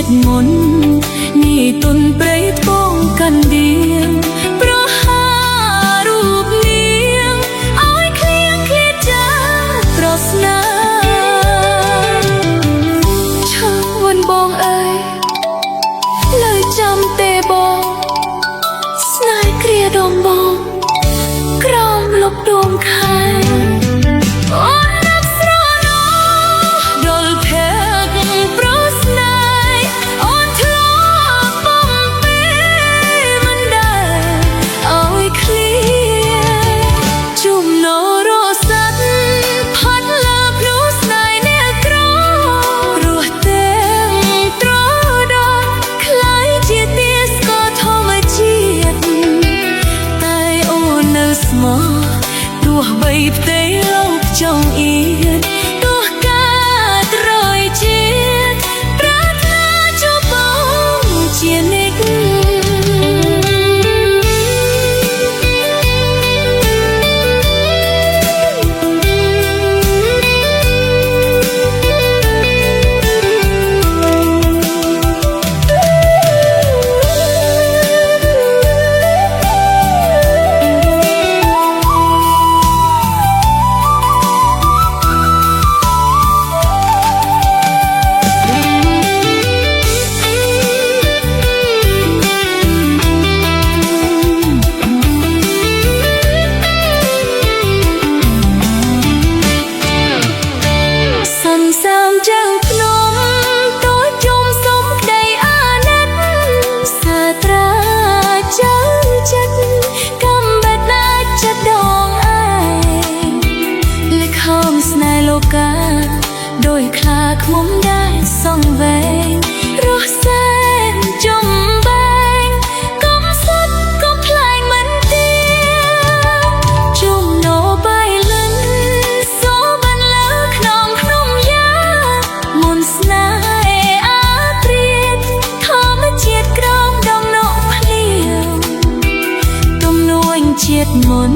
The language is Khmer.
ជាតិមុននេះទុនព្រៃត្បូងកាន់ដៀងប្រហារូបនាងឲ្យឃ្លៀងឃ្លាតចាប្រស្នាឈើវិនបងអើយលើចាំទេបងស្នេហ៍គ្រាដងបងក្រោមលុបដួងខែអូននឹកស្រណោដល់ភេកប្រស្នេហ៍អូនធ្លាប់បំពេលមិនដែលឲ្យឃ្លៀជុំណរស័ព្ទផាត់លើភ្នូស្នេហ៍អ្នកក្ររស់ទាំងត្រដល់ខ្លាយជាទាស្គរធម្មជាតិតែអូននៅស្មោះទោះបីផ្ទៃលោកចង់អៀនទោះការត្រយជាតិប្រាថ្នាជួបបងជានិច្ចសាមចៅភ្នំតូចជុំសុំក្តីអាណិតសាត្រាចៅចិត្តកំបិតណាចិត្តដងឯងលិខំស្នេហ៍លោកាដោយខ្លាឃ្មុំដែរសងវែងរស់សែនចំបែងកំសុតកំផ្លែងមិនទៀជុំណូបាយលិនសូបានលើខ្នងក្នុងយ៉ាមុនស្នេហ៍អាត្រៀតធម្មជាតិក្រោមដងនក់ភ្លៀងទំនួញជាតិមុន